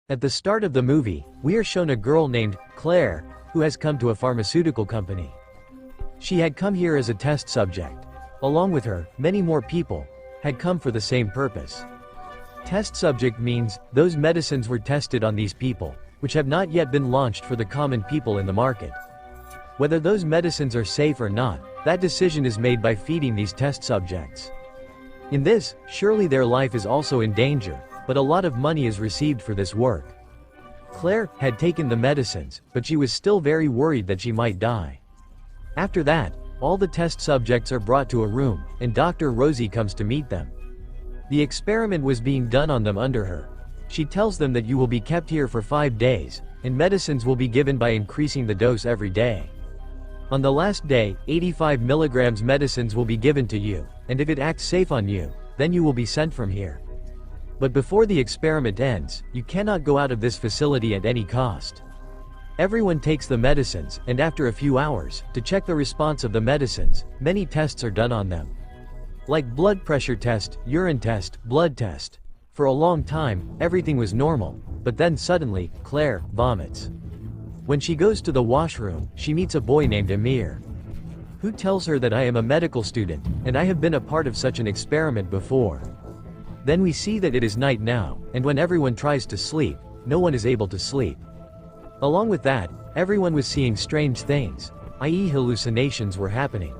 At the start of the movie, we are shown a girl named Claire, who has come to a pharmaceutical company. She had come here as a test subject. Along with her, many more people had come for the same purpose. Test subject means those medicines were tested on these people, which have not yet been launched for the common people in the market. Whether those medicines are safe or not, that decision is made by feeding these test subjects. In this, surely their life is also in danger, but a lot of money is received for this work. Claire had taken the medicines, but she was still very worried that she might die. After that, all the test subjects are brought to a room, and Dr. Rosie comes to meet them. The experiment was being done on them under her. She tells them that you will be kept here for 5 days, and medicines will be given by increasing the dose every day. On the last day, 85 milligrams medicines will be given to you, and if it acts safe on you, then you will be sent from here. But before the experiment ends, you cannot go out of this facility at any cost. Everyone takes the medicines, and after a few hours, to check the response of the medicines, many tests are done on them. Like blood pressure test, urine test, blood test. For a long time, everything was normal, but then suddenly, Claire vomits. When she goes to the washroom, she meets a boy named Amir, who tells her that I am a medical student, and I have been a part of such an experiment before. Then we see that it is night now, and when everyone tries to sleep, no one is able to sleep. Along with that, everyone was seeing strange things, i.e. hallucinations were happening.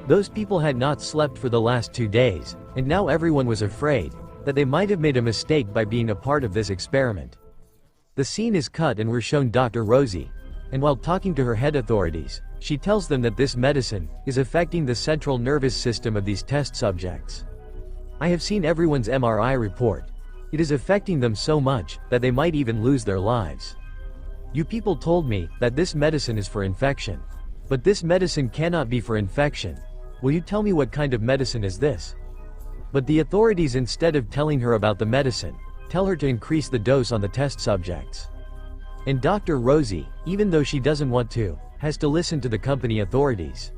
Those people had not slept for the last 2 days, and now everyone was afraid that they might have made a mistake by being a part of this experiment. The scene is cut and we're shown Dr. Rosie, and while talking to her head authorities, she tells them that this medicine is affecting the central nervous system of these test subjects. I have seen everyone's MRI report. It is affecting them so much that they might even lose their lives. You people told me that this medicine is for infection. But this medicine cannot be for infection. Will you tell me what kind of medicine is this? But the authorities, instead of telling her about the medicine, tell her to increase the dose on the test subjects. And Dr. Rosie, even though she doesn't want to, has to listen to the company authorities.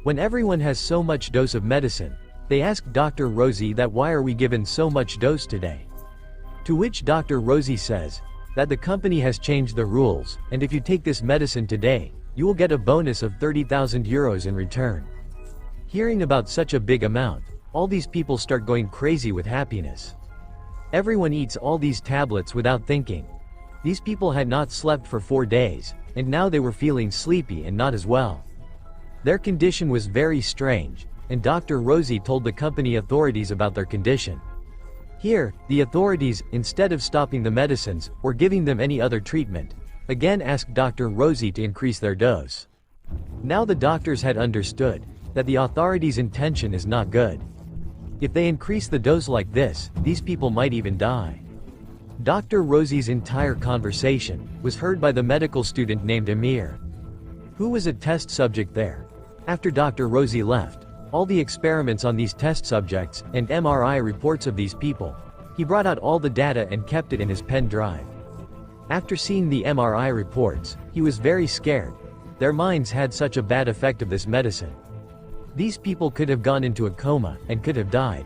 When everyone has so much dose of medicine, they ask Dr. Rosie that why are we given so much dose today? To which Dr. Rosie says that the company has changed the rules, and if you take this medicine today, you will get a bonus of 30,000 euros in return. Hearing about such a big amount, all these people start going crazy with happiness. Everyone eats all these tablets without thinking. These people had not slept for 4 days, and now they were feeling sleepy and not as well. Their condition was very strange, and Dr. Rosie told the company authorities about their condition. Here, the authorities, instead of stopping the medicines, or giving them any other treatment, again asked Dr. Rosie to increase their dose. Now the doctors had understood that the authorities' intention is not good. If they increase the dose like this, these people might even die. Dr. Rosie's entire conversation was heard by the medical student named Amir, who was a test subject there. After Dr. Rosie left, all the experiments on these test subjects, and MRI reports of these people, he brought out all the data and kept it in his pen drive. After seeing the MRI reports, he was very scared. Their minds had such a bad effect of this medicine. These people could have gone into a coma, and could have died.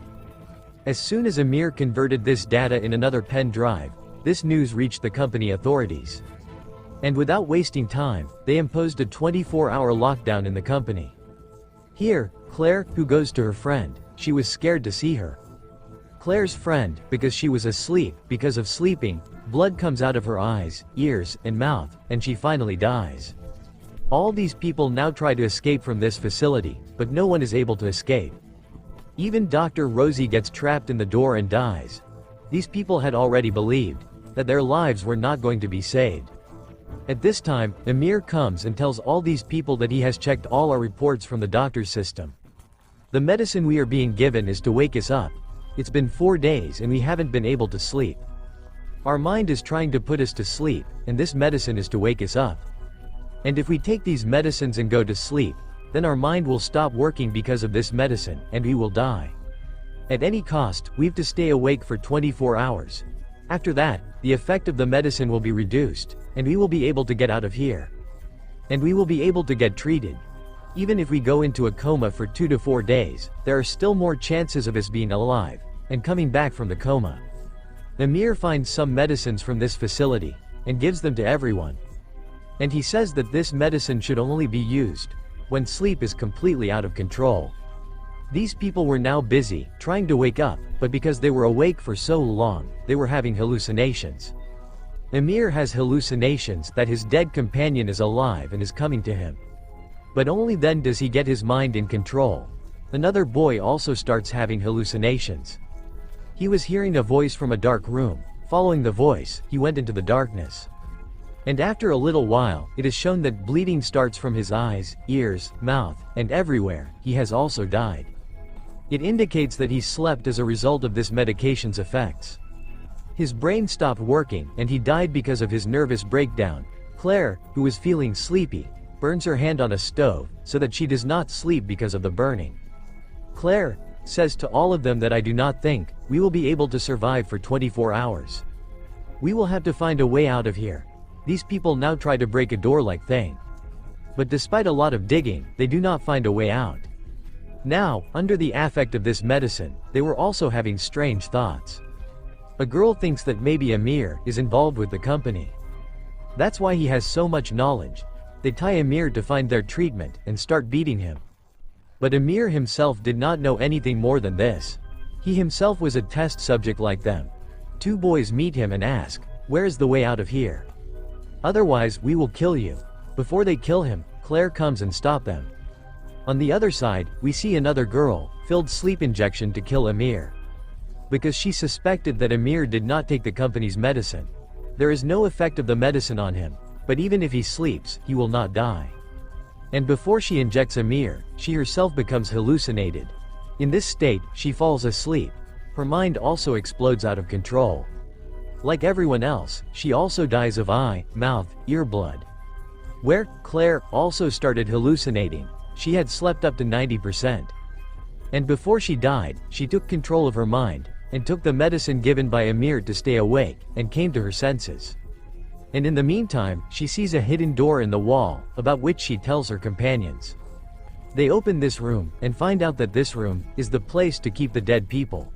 As soon as Amir converted this data in another pen drive, this news reached the company authorities. And without wasting time, they imposed a 24-hour lockdown in the company. Here, Claire, who goes to her friend, she was scared to see her. Claire's friend, because she was asleep, because of sleeping, blood comes out of her eyes, ears, and mouth, and she finally dies. All these people now try to escape from this facility, but no one is able to escape. Even Dr. Rosie gets trapped in the door and dies. These people had already believed that their lives were not going to be saved. At this time, Amir comes and tells all these people that he has checked all our reports from the doctor's system. The medicine we are being given is to wake us up. It's been 4 days and we haven't been able to sleep. Our mind is trying to put us to sleep, and this medicine is to wake us up. And if we take these medicines and go to sleep, then our mind will stop working because of this medicine, and we will die. At any cost, we've to stay awake for 24 hours. After that, the effect of the medicine will be reduced, and we will be able to get out of here. And we will be able to get treated. Even if we go into a coma for 2 to 4 days, there are still more chances of us being alive, and coming back from the coma. Amir finds some medicines from this facility, and gives them to everyone. And he says that this medicine should only be used when sleep is completely out of control. These people were now busy, trying to wake up, but because they were awake for so long, they were having hallucinations. Amir has hallucinations that his dead companion is alive and is coming to him. But only then does he get his mind in control. Another boy also starts having hallucinations. He was hearing a voice from a dark room. Following the voice, he went into the darkness. And after a little while, it is shown that bleeding starts from his eyes, ears, mouth, and everywhere. He has also died. It indicates that he slept as a result of this medication's effects. His brain stopped working, and he died because of his nervous breakdown. Claire, who was feeling sleepy, burns her hand on a stove, so that she does not sleep because of the burning. Claire says to all of them that I do not think we will be able to survive for 24 hours. We will have to find a way out of here. These people now try to break a door-like thing. But despite a lot of digging, they do not find a way out. Now, under the affect of this medicine, they were also having strange thoughts. A girl thinks that maybe Amir is involved with the company. That's why he has so much knowledge. They tie Amir to find their treatment and start beating him. But Amir himself did not know anything more than this. He himself was a test subject like them. Two boys meet him and ask, "Where is the way out of here? Otherwise, we will kill you." Before they kill him, Claire comes and stops them. On the other side, we see another girl, filled sleep injection to kill Amir. Because she suspected that Amir did not take the company's medicine. There is no effect of the medicine on him, but even if he sleeps, he will not die. And before she injects Amir, she herself becomes hallucinated. In this state, she falls asleep. Her mind also explodes out of control. Like everyone else, she also dies of eye, mouth, ear blood. Where Claire also started hallucinating, she had slept up to 90%. And before she died, she took control of her mind, and took the medicine given by Amir to stay awake, and came to her senses. And in the meantime, she sees a hidden door in the wall, about which she tells her companions. They open this room, and find out that this room is the place to keep the dead people.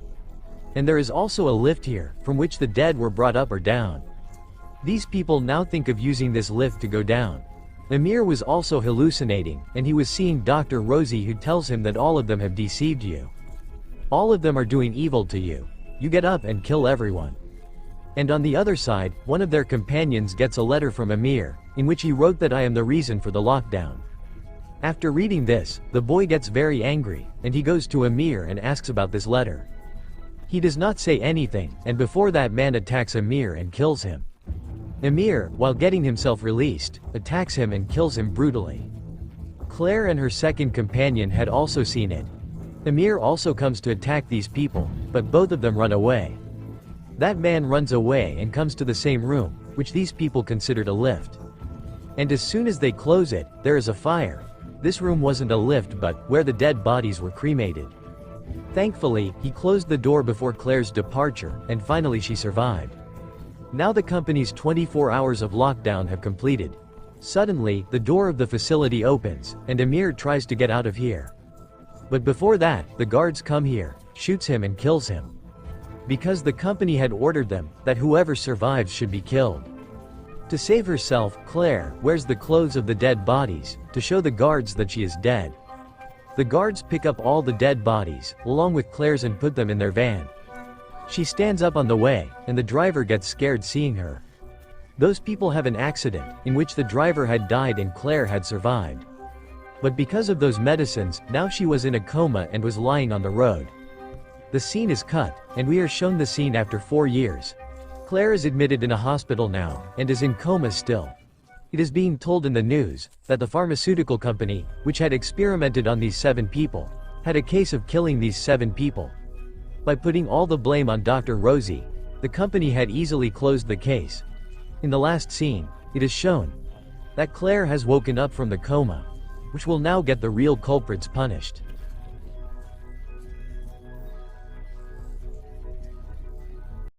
And there is also a lift here, from which the dead were brought up or down. These people now think of using this lift to go down. Amir was also hallucinating, and he was seeing Dr. Rosie, who tells him that all of them have deceived you. All of them are doing evil to you. You get up and kill everyone. And on the other side, one of their companions gets a letter from Amir, in which he wrote that I am the reason for the lockdown. After reading this, the boy gets very angry, and he goes to Amir and asks about this letter. He does not say anything, and before that man attacks Amir and kills him. Amir, while getting himself released, attacks him and kills him brutally. Claire and her second companion had also seen it. Amir also comes to attack these people, but both of them run away. That man runs away and comes to the same room, which these people considered a lift. And as soon as they close it, there is a fire. This room wasn't a lift but where the dead bodies were cremated. Thankfully, he closed the door before Claire's departure, and finally she survived. Now the company's 24 hours of lockdown have completed. Suddenly, the door of the facility opens, and Amir tries to get out of here. But before that, the guards come here, shoots him and kills him. Because the company had ordered them, that whoever survives should be killed. To save herself, Claire wears the clothes of the dead bodies, to show the guards that she is dead. The guards pick up all the dead bodies, along with Claire's, and put them in their van. She stands up on the way, and the driver gets scared seeing her. Those people have an accident, in which the driver had died and Claire had survived. But because of those medicines, now she was in a coma and was lying on the road. The scene is cut, and we are shown the scene after 4 years. Claire is admitted in a hospital now, and is in coma still. It is being told in the news, that the pharmaceutical company, which had experimented on these 7 people, had a case of killing these 7 people. By putting all the blame on Dr. Rosie, the company had easily closed the case. In the last scene, it is shown that Claire has woken up from the coma, which will now get the real culprits punished.